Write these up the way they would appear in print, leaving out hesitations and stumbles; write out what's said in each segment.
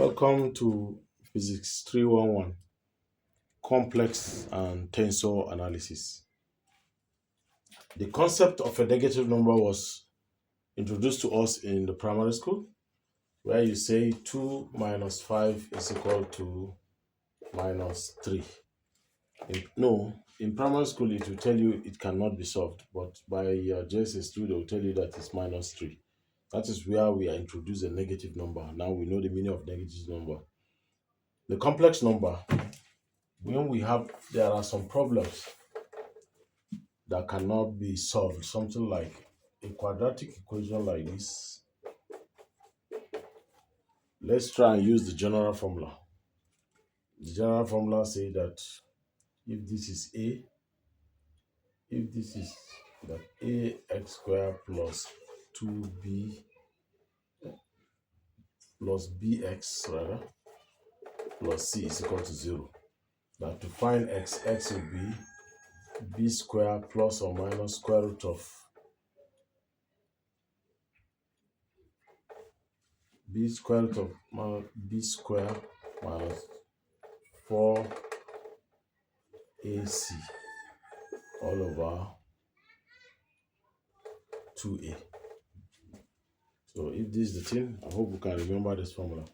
Welcome to Physics 311 Complex and Tensor Analysis. The concept of a negative number was introduced to us in the primary school, where you say 2 minus 5 is equal to minus 3. In primary school, it will tell you it cannot be solved, but by your JSS2, they will tell you that it's minus 3. That is where we are introduced a negative number. Now we know the meaning of negative number. The complex number, there are some problems that cannot be solved, something like a quadratic equation like this. Let's try and use the general formula. The general formula says that if this is a, if this is that ax squared plus 2b plus bx rather plus c is equal to 0. That to find x will be b squared plus or minus square root of b squared b squared minus 4ac all over 2a. So if this is the thing, I hope we can remember this formula.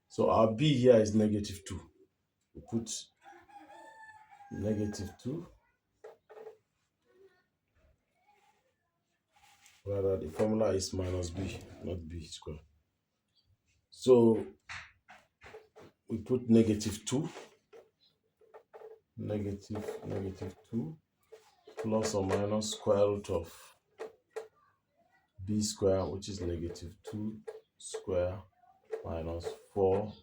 So our b here is negative 2. We put negative 2. Rather, the formula is minus b, not b squared. So we put negative 2 plus or minus square root of b square, which is negative 2 square minus 4.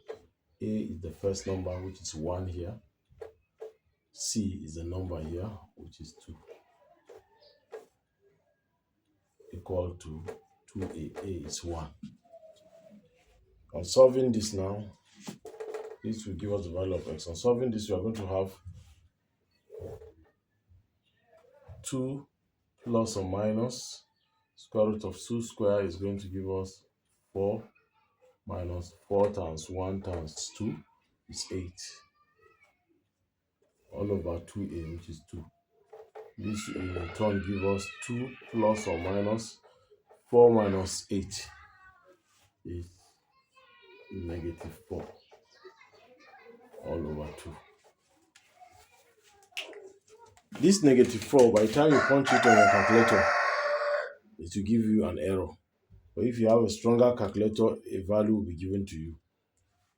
A is the first number, which is 1 here. C is the number here, which is 2. Equal to 2a. A is 1. On solving this now, this will give us the value of x. On solving this, we are going to have 2 plus or minus square root of 2 square is going to give us 4 minus 4 times 1 times 2 is 8 all over 2a, which is 2. This will in turn give us 2 plus or minus 4 minus 8 is negative 4 all over 2. This negative 4, by the time you punch it on your calculator, it will give you an error. But if you have a stronger calculator, a value will be given to you.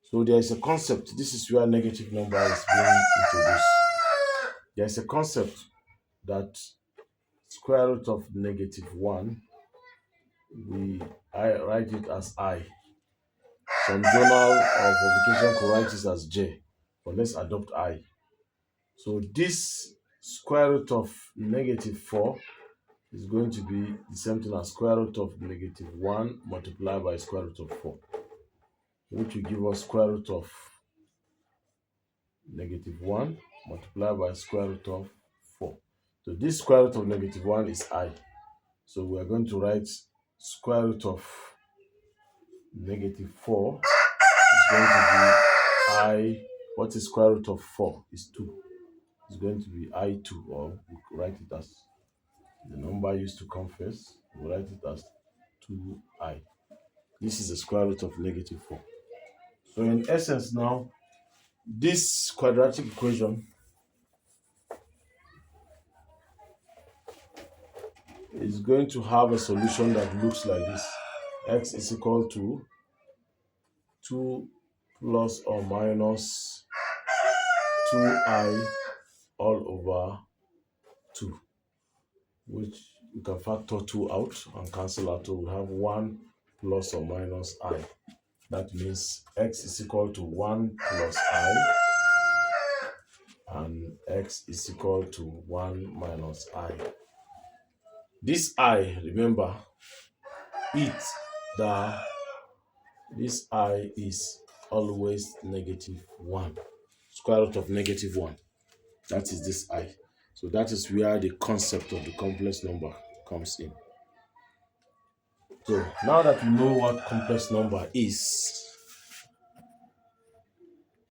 So there is a concept. This is where negative number is being introduced. There is a concept that square root of negative 1, I write it as I. Some journal or publication could write it as J, but let's adopt I. So this square root of negative 4 is going to be the same thing as square root of negative 1 multiplied by square root of 4, which will give us square root of negative 1 multiplied by square root of 4. So this square root of negative 1 is I. So we are going to write square root of negative 4 is going to be I. What is square root of 4 is 2. It's going to be I2, or we write it as the number used to come first. We write it as 2I. This is the square root of negative 4. So in essence now, this quadratic equation is going to have a solution that looks like this. X is equal to 2 plus or minus 2i all over 2, which you can factor 2 out and cancel out. So we have 1 plus or minus I. That means x is equal to 1 plus I, and x is equal to 1 minus I. This I, remember, this I is always negative 1. Square root of negative 1. That is this I. So that is where the concept of the complex number comes in. So now that we know what complex number is,